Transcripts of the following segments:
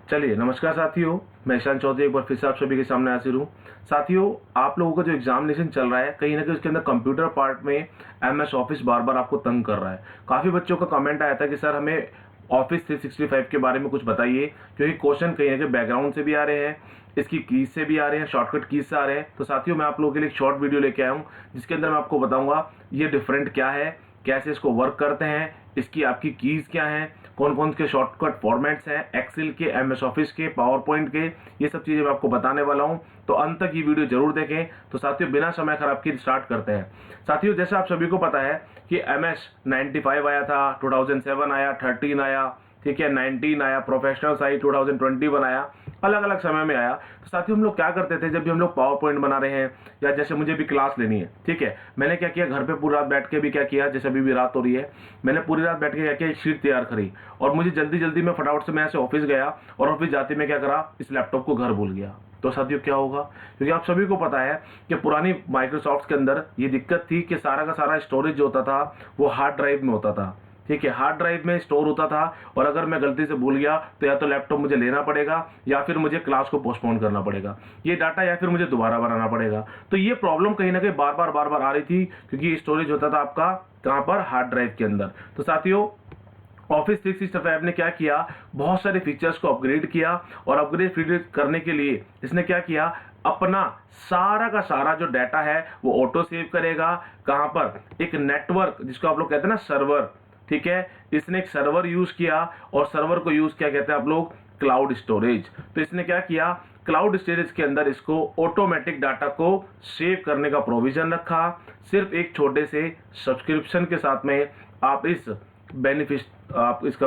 चलिए नमस्कार साथियों, मैं ईशान चौधरी एक बार फिर से आप सभी के सामने हाजिर हूँ। साथियों, आप लोगों का जो एग्जामिनेशन चल रहा है कहीं ना कहीं उसके अंदर कंप्यूटर पार्ट में एमएस ऑफिस बार बार आपको तंग कर रहा है। काफ़ी बच्चों का कमेंट आया था कि सर हमें ऑफिस 365 के बारे में कुछ बताइए, क्योंकि क्वेश्चन कहीं ना कहीं बैकग्राउंड से भी आ रहे हैं, इसकी कीज से भी आ रहे हैं, शॉर्टकट कीज से आ रहे हैं। तो साथियों, मैं आप लोगों के लिए एक शॉर्ट वीडियो लेके आया हूँ जिसके अंदर मैं आपको बताऊंगा ये डिफरेंट क्या है, कैसे इसको वर्क करते हैं, इसकी आपकी कीज क्या है, कौन कौन के शॉर्टकट फॉर्मेट्स हैं एक्सेल के, एमएस ऑफिस के, पावर पॉइंट के, ये सब चीज़ें मैं आपको बताने वाला हूं। तो अंत तक ये वीडियो जरूर देखें। तो साथियों, बिना समय खराब किए स्टार्ट करते हैं। साथियों, जैसे आप सभी को पता है कि एमएस 95 आया था, 2007 आया, 13 आया, ठीक है, 19 आया, प्रोफेशनल आई, 2021 आया, अलग अलग समय में आया। तो साथियों, हम लोग क्या करते थे जब भी हम लोग पावर पॉइंट बना रहे हैं, या जैसे मुझे भी क्लास लेनी है, ठीक है, मैंने क्या किया, घर पे पूरी रात बैठ के भी क्या किया, जैसे अभी भी रात हो रही है, मैंने पूरी रात बैठ के क्या किया, एक शीट तैयार करी और मुझे जल्दी जल्दी में फटाफट से मैं ऐसे ऑफिस गया और ऑफिस जाते में क्या करा, इस लैपटॉप को घर भूल गया। तो साथियों क्या होगा, क्योंकि आप सभी को पता है कि पुरानी माइक्रोसॉफ्ट के अंदर ये दिक्कत थी कि सारा का सारा स्टोरेज जो होता था वो हार्ड ड्राइव में होता था, ठीक है, हार्ड ड्राइव में स्टोर होता था। और अगर मैं गलती से भूल गया तो या तो लैपटॉप मुझे लेना पड़ेगा या फिर मुझे क्लास को पोस्टपोन करना पड़ेगा, ये डाटा, या फिर मुझे दोबारा बनाना पड़ेगा। तो ये प्रॉब्लम कहीं ना कहीं बार बार आ रही थी, क्योंकि स्टोरेज होता था आपका कहाँ पर, हार्ड ड्राइव के अंदर। तो साथियों, ऑफिस 365 ने क्या किया, बहुत सारे फीचर्स को अपग्रेड किया, और अपग्रेड करने के लिए इसने क्या किया, अपना सारा का सारा जो डाटा है वो ऑटो सेव करेगा। कहां पर, एक नेटवर्क जिसको आप लोग कहते हैं ना सर्वर, ठीक है, इसने एक सर्वर यूज किया, और सर्वर को यूज क्या कहते हैं आप लोग, क्लाउड स्टोरेज। तो इसने क्या किया, क्लाउड स्टोरेज के अंदर इसको ऑटोमेटिक डाटा को सेव करने का प्रोविजन रखा। सिर्फ एक छोटे से सब्सक्रिप्शन के साथ में आप इसका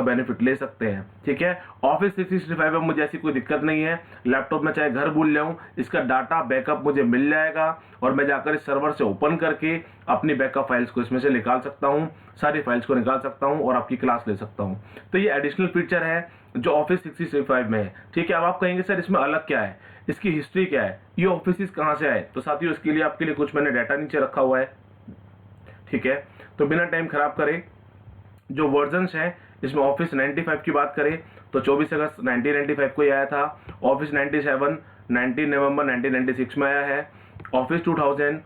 बेनिफिट ले सकते हैं, ठीक है। ऑफिस 365 में मुझे ऐसी कोई दिक्कत नहीं है, लैपटॉप में चाहे घर भूल जाऊं, इसका डाटा बैकअप मुझे मिल जाएगा, और मैं जाकर इस सर्वर से ओपन करके अपनी बैकअप फाइल्स को इसमें से निकाल सकता हूं, सारी फाइल्स को निकाल सकता हूं और आपकी क्लास ले सकता हूं। तो ये एडिशनल फीचर है जो ऑफिस 365 में है, ठीक है। अब आप कहेंगे सर इसमें अलग क्या है, इसकी हिस्ट्री क्या है, ये ऑफिस कहां से आए। तो साथियों, इसके लिए आपके लिए कुछ मैंने डाटा नीचे रखा हुआ है, ठीक है। तो बिना टाइम खराब करे, जो वर्जन्स हैं इसमें ऑफिस 95 की बात करें तो 24 अगस्त 1995 को ही आया था। ऑफिस 97 19 नवंबर 1996 में आया है। ऑफिस 2000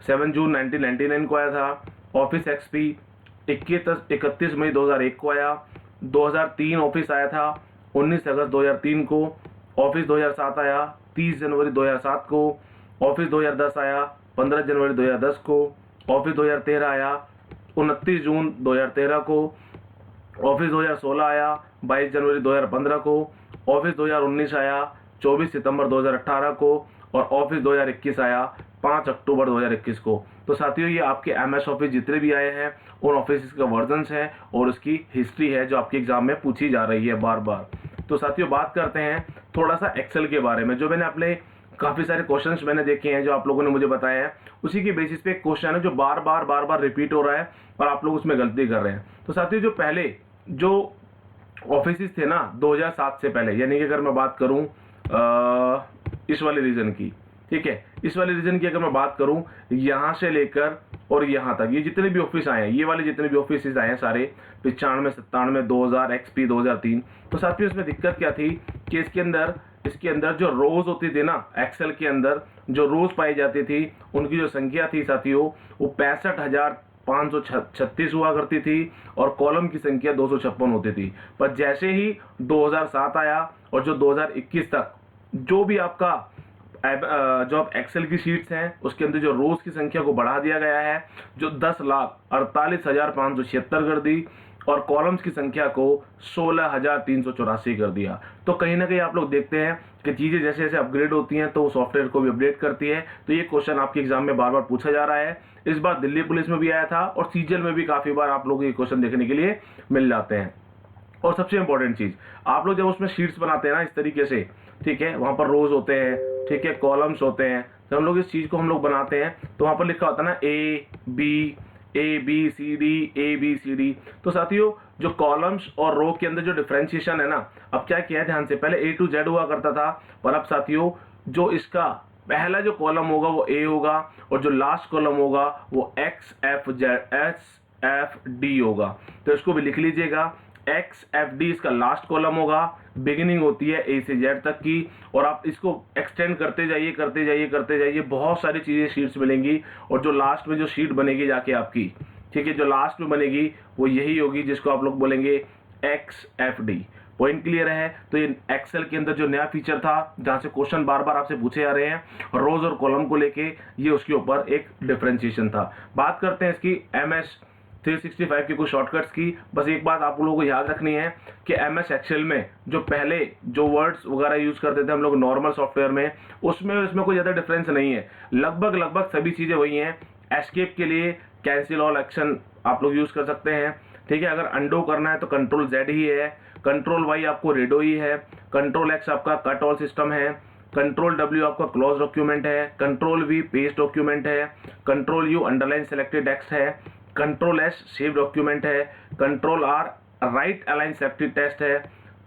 7 जून 1999 को आया था। ऑफिस एक्सपी 31 मई 2001 को आया। 2003 ऑफिस आया था 19 अगस्त 2003 को। ऑफिस 2007 आया 30 जनवरी 2007 को। ऑफिस 2010 आया 15 जनवरी 2010 को। ऑफिस 2013 आया 29 जून 2013 को। ऑफिस 2016 आया 22 जनवरी 2015 को। ऑफिस 2019 आया 24 सितंबर 2018 को। और ऑफिस 2021 आया 5 अक्टूबर 2021 को। तो साथियों, ये आपके एमएस ऑफिस जितने भी आए हैं उन ऑफिस का वर्जन्स हैं और उसकी हिस्ट्री है जो आपके एग्जाम में पूछी जा रही है बार बार। तो साथियों, बात करते हैं थोड़ा सा एक्सेल के बारे में। जो मैंने अपने काफ़ी सारे क्वेश्चंस मैंने देखे हैं जो आप लोगों ने मुझे बताए हैं, उसी के बेसिस पे एक क्वेश्चन है जो बार बार रिपीट हो रहा है और आप लोग उसमें गलती कर रहे हैं। तो साथियों, जो पहले जो ऑफिस थे ना 2007 से पहले, यानी कि अगर मैं बात करूं इस वाले रीजन की, ठीक है, इस वाले रीजन की अगर मैं बात करूं, यहां से लेकर और यहां तक ये जितने भी ऑफिस आए हैं, ये वाले जितने भी ऑफिस आए हैं सारे 95 97 2000 एक्सपी 2003। तो साथियों, इसमें दिक्कत क्या थी कि इसके अंदर जो रोज होती थी ना, एक्सेल के अंदर जो रोज पाई जाती थी उनकी जो संख्या थी साथियों, वो 65,536 हुआ करती थी, और कॉलम की संख्या 256 होती थी। पर जैसे ही 2007 आया और जो 2021 तक जो भी आपका जो आप एक्सेल की शीट्स हैं उसके अंदर जो रोज की संख्या को बढ़ा दिया गया है, जो 10,48,576 कर दी, और कॉलम्स की संख्या को 16,384 कर दिया। तो कहीं ना कहीं आप लोग देखते हैं कि चीजें जैसे जैसे अपग्रेड होती हैं तो सॉफ्टवेयर को भी अपडेट करती है। तो ये क्वेश्चन आपके एग्जाम में बार बार पूछा जा रहा है। इस बार दिल्ली पुलिस में भी आया था और सीजीएल में भी काफी बार आप लोग ये क्वेश्चन देखने के लिए मिल जाते हैं। और सबसे इंपॉर्टेंट चीज, आप लोग जब उसमें शीट्स बनाते हैं ना इस तरीके से, ठीक है, वहां पर रोज होते हैं, ठीक है, कॉलम्स होते हैं, जब हम लोग इस चीज को हम लोग बनाते हैं तो वहां पर लिखा होता है ना ए बी सी डी। तो साथियों, जो कॉलम्स और रो के अंदर जो डिफरेंशिएशन है ना, अब क्या किया है ध्यान से, पहले A to Z हुआ करता था, पर अब साथियों जो इसका पहला जो कॉलम होगा वो A होगा, और जो लास्ट कॉलम होगा वो XFD होगा। तो इसको भी लिख लीजिएगा, XFD इसका लास्ट कॉलम होगा, बिगिनिंग होती है A से Z तक की, और आप इसको एक्सटेंड करते जाइए करते जाइए करते जाइए, बहुत सारी चीज़ें शीट्स मिलेंगी, और जो लास्ट में जो शीट बनेगी जाके आपकी, ठीक है, जो लास्ट में बनेगी वो यही होगी जिसको आप लोग बोलेंगे XFD। पॉइंट क्लियर है? तो ये एक्सेल के अंदर जो नया फीचर था जहां से क्वेश्चन बार बार आपसे पूछे जा रहे हैं रोज और कॉलम को लेके, ये उसके ऊपर एक डिफरेंशिएशन था। बात करते हैं इसकी MS 365 की कुछ शॉर्टकट्स की। बस एक बात आप लोगों को याद रखनी है कि MS एक्सेल में जो पहले जो वर्ड्स वगैरह यूज करते थे हम लोग नॉर्मल सॉफ्टवेयर में, उसमें कोई ज़्यादा डिफरेंस नहीं है, लगभग सभी चीज़ें वही हैं। एस्केप के लिए कैंसिल ऑल एक्शन आप लोग यूज कर सकते हैं, ठीक है। अगर अंडो करना है तो कंट्रोल Z ही है, कंट्रोल Y आपको रेडो ही है, कंट्रोल X आपका कट ऑल सिस्टम है, कंट्रोल W आपका क्लोज डॉक्यूमेंट है, कंट्रोल V पेस्ट डॉक्यूमेंट है, control U underline selected text है, कंट्रोल S सेव डॉक्यूमेंट है, control R right align selected text है,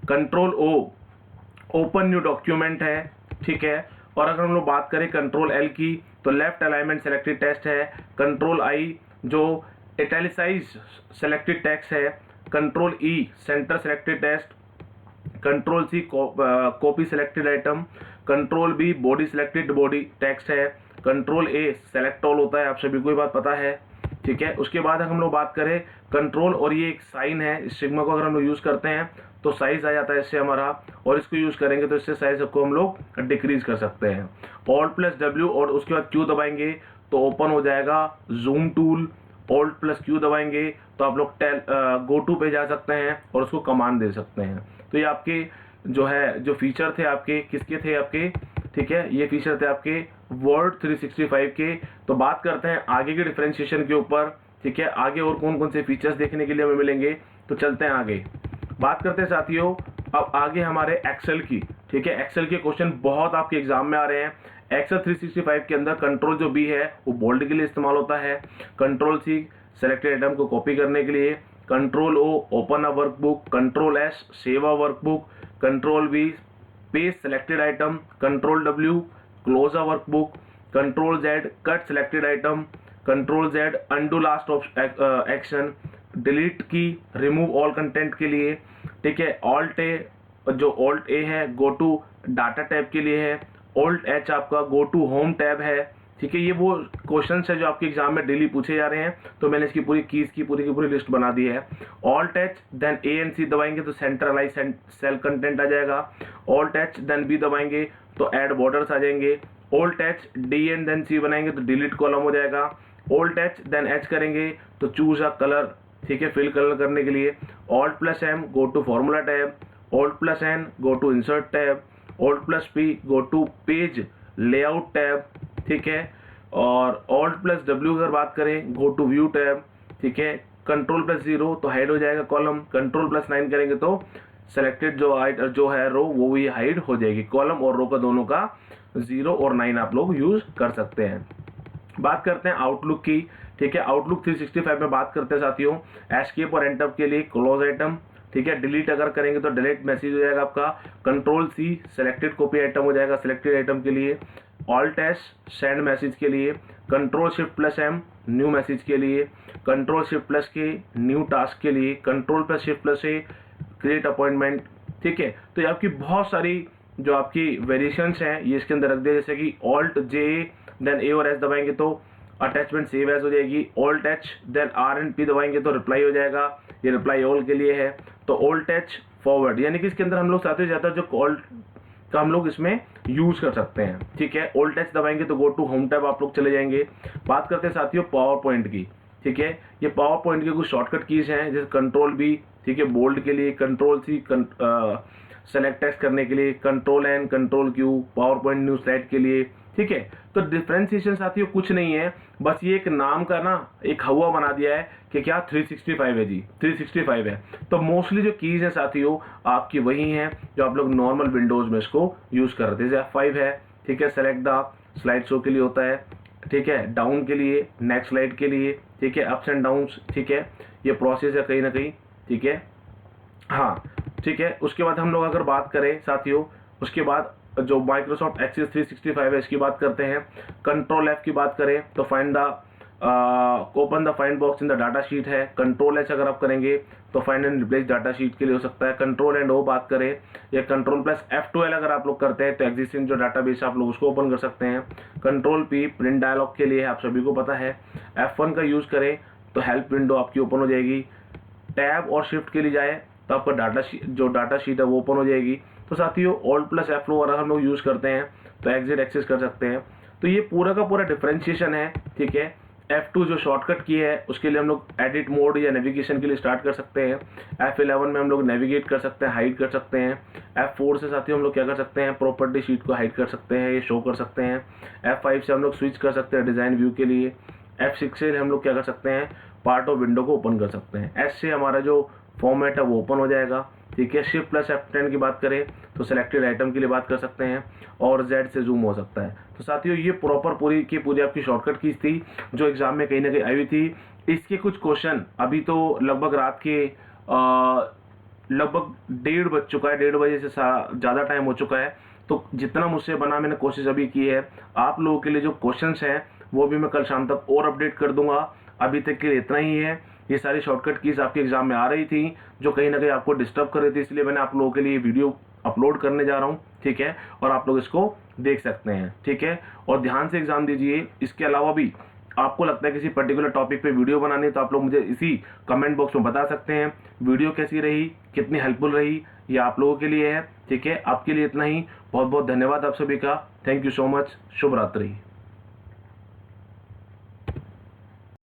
control O open new document है, ठीक है। और अगर हम लोग बात करें कंट्रोल L की तो लेफ्ट अलाइनमेंट सेलेक्टेड टेक्स्ट है, कंट्रोल I जो इटैलिसाइज सेलेक्टेड टेक्स्ट है, control E centre selected text, control C copy selected item, control B body selected body text है, कंट्रोल A सेलेक्ट ऑल होता है, आप सभी को ये बात पता है, ठीक है। उसके बाद हम लोग बात करें कंट्रोल, और ये एक साइन है, इस सिग्मा को अगर हम लोग यूज करते हैं तो साइज आ जाता है इससे हमारा, और इसको यूज करेंगे तो इससे साइज को हम लोग डिक्रीज कर सकते हैं। Alt+W और उसके बाद Q दबाएंगे तो ओपन हो जाएगा जूम टूल, Alt+Q दबाएंगे तो आप लोग गो टू पे जा सकते हैं और उसको कमांड दे सकते हैं। तो ये आपके जो फीचर थे आपके किसके थे आपके, ठीक है, ये फीचर थे आपके वर्ड 365 के। तो बात करते हैं आगे के डिफरेंशिएशन के ऊपर, ठीक है, आगे और कौन कौन से फीचर्स देखने के लिए हमें मिलेंगे, तो चलते हैं आगे बात करते हैं साथियों। अब आगे हमारे एक्सेल की, ठीक है, एक्सेल के क्वेश्चन बहुत आपके एग्जाम में आ रहे हैं। एक्सेल 365 के अंदर कंट्रोल जो B है वो बोल्ड के लिए इस्तेमाल होता है, कंट्रोल C सेलेक्टेड आइटम को कॉपी करने के लिए, control O open a workbook, control S save a workbook, control V paste selected item, control W close a workbook, control Z cut selected item, control Z undo last action, delete की remove all content के लिए, ठीक है। Alt A जो alt A है go to data tab के लिए है, ऑल्ट H आपका गो टू होम टैब है, ठीक है। ये वो क्वेश्चन है जो आपके एग्जाम में डेली पूछे जा रहे हैं, तो मैंने इसकी पूरी कीज की पूरी लिस्ट बना दी है। Alt H then A and C दबाएंगे तो सेंट्रलाइज सेल कंटेंट आ जाएगा, ऑल्ट H देन B दबाएंगे तो ऐड बॉर्डर्स आ जाएंगे, alt H D and then C बनाएंगे तो डिलीट कॉलम हो जाएगा, ऑल्ट H देन H करेंगे तो चूज अ कलर, ठीक है, फिल कलर करने के लिए, Alt+M go to formula tab, Alt+N go to insert tab, Alt+P go to page layout tab, ठीक है। और Alt+W अगर बात करें गो टू व्यू टैब, ठीक है। कंट्रोल+0 तो हाइड हो जाएगा कॉलम, कंट्रोल+9 करेंगे तो सेलेक्टेड जो है रो वो भी हाइड हो जाएगी, कॉलम और रो का दोनों का 0 और 9 आप लोग यूज कर सकते हैं। बात करते हैं आउटलुक की, ठीक है। आउटलुक 365 में बात करते हैं साथियों, एस्केप और एंटर के लिए क्लोज आइटम, ठीक है। डिलीट अगर करेंगे तो डिलीट मैसेज हो जाएगा आपका, control C selected copy item हो जाएगा सिलेक्टेड आइटम के लिए, ऑल्ट S सेंड मैसेज के लिए, कंट्रोल+Shift+M न्यू मैसेज के लिए, कंट्रोल+Shift+K न्यू टास्क के लिए, कंट्रोल+Shift+A क्रिएट अपॉइंटमेंट, ठीक है। तो ये आपकी बहुत सारी जो आपकी वेरिएशंस हैं ये इसके अंदर रख दिया, जैसे कि ऑल्ट J देन A और S दबाएंगे तो अटैचमेंट सेव एज हो जाएगी, alt H then R and P दबाएंगे तो रिप्लाई हो जाएगा, ये रिप्लाई ऑल के लिए है। तो ऑल्ट H फॉरवर्ड, यानी कि इसके अंदर हम लोग साथ ही ज़्यादा जो ऑल्ट का हम लोग इसमें यूज कर सकते हैं, ठीक है। ऑल्ट H दबाएंगे तो गो टू होम टैब आप लोग चले जाएंगे। बात करते हैं साथियों पावर पॉइंट की, ठीक है। ये पावर पॉइंट के कुछ शॉर्टकट कीज हैं, जैसे कंट्रोल B, ठीक है, बोल्ड के लिए, कंट्रोल C सेलेक्ट टेक्स्ट करने के लिए, control N control Q power point new slide के लिए, ठीक है। तो डिफरेंशिएशन साथियों कुछ नहीं है, बस ये एक नाम का ना एक हवा बना दिया है कि क्या 365 है जी, 365 है। तो मोस्टली जो कीज है साथियों आपकी वही हैं जो आप लोग नॉर्मल विंडोज में इसको यूज कर रहे थे, जैसे F5 है, ठीक है, सेलेक्ट द स्लाइड शो के लिए होता है, ठीक है, डाउन के लिए, नेक्स्ट स्लाइड के लिए, ठीक है, अप्स एंड डाउन्स, ठीक है, ये प्रोसेस है कहीं ना कहीं, ठीक है, हाँ, ठीक है। उसके बाद हम लोग अगर बात करें साथियों, उसके बाद जो माइक्रोसॉफ्ट एक्सेस 365 है इसकी बात करते हैं, कंट्रोल F की बात करें तो find the open the find box in the data sheet है। कंट्रोल एच अगर आप करेंगे तो find and replace data sheet के लिए हो सकता है। कंट्रोल एंड ओ बात करें या कंट्रोल प्लस F12 अगर आप लोग करते हैं तो एग्जिस्टिंग जो डाटाबेस आप लोग उसको ओपन कर सकते हैं। कंट्रोल पी प्रिंट डायलॉग के लिए आप सभी को पता है। F1 का यूज़ करें तो हेल्प विंडो आपकी ओपन हो जाएगी। टैब और शिफ्ट के लिए जाए तो आपका डाटा शीट है वो ओपन हो जाएगी। तो साथियों ऑल्ट प्लस F4 अगर हम लोग यूज़ करते हैं तो एग्जिट एक्सेस कर सकते हैं। तो ये पूरा का पूरा डिफरेंशिएशन है, ठीक है। F2 जो शॉर्टकट की है उसके लिए हम लोग एडिट मोड या नेविगेशन के लिए स्टार्ट कर सकते हैं। F11 में हम लोग नेविगेट कर सकते हैं, हाइड कर सकते हैं। F4 से साथियों हम लोग क्या कर सकते हैं, प्रॉपर्टी शीट को हाइड कर सकते हैं, ये शो कर सकते हैं। F5 से हम लोग स्विच कर सकते हैं डिज़ाइन व्यू के लिए। F6 से हम लोग क्या कर सकते हैं, पार्ट ऑफ विंडो को ओपन कर सकते हैं। S से हमारा जो फॉर्मेट है वो ओपन हो जाएगा, ठीक है। शिफ्ट प्लस F10 की बात करें तो सिलेक्टेड आइटम के लिए बात कर सकते हैं और Z से जूम हो सकता है। तो साथियों ये प्रॉपर पूरी की पूरी आपकी शॉर्टकट कीज थी जो एग्जाम में कहीं ना कहीं आई हुई थी। इसके कुछ क्वेश्चन अभी तो लगभग रात के लगभग 1:30 बज चुका है, 1:30 बजे से ज़्यादा टाइम हो चुका है। तो जितना मुझसे बना मैंने कोशिश अभी की है। आप लोगों के लिए जो क्वेश्चंस हैं वो भी मैं कल शाम तक और अपडेट कर दूंगा। अभी तक के लिए इतना ही है। ये सारी शॉर्टकट कीज आपके एग्जाम में आ रही थी जो कहीं ना कहीं आपको डिस्टर्ब कर रही थी, इसलिए मैंने आप लोगों के लिए वीडियो अपलोड करने जा रहा हूँ, ठीक है। और आप लोग इसको देख सकते हैं, ठीक है। और ध्यान से एग्जाम दीजिए। इसके अलावा भी आपको लगता है किसी पर्टिकुलर टॉपिक पे वीडियो बनानी है तो आप लोग मुझे इसी कमेंट बॉक्स में बता सकते हैं। वीडियो कैसी रही, कितनी हेल्पफुल रही, ये आप लोगों के लिए है, ठीक है। आपके लिए इतना ही। बहुत बहुत धन्यवाद आप सभी का। Thank you so much. शुभ रात्रि।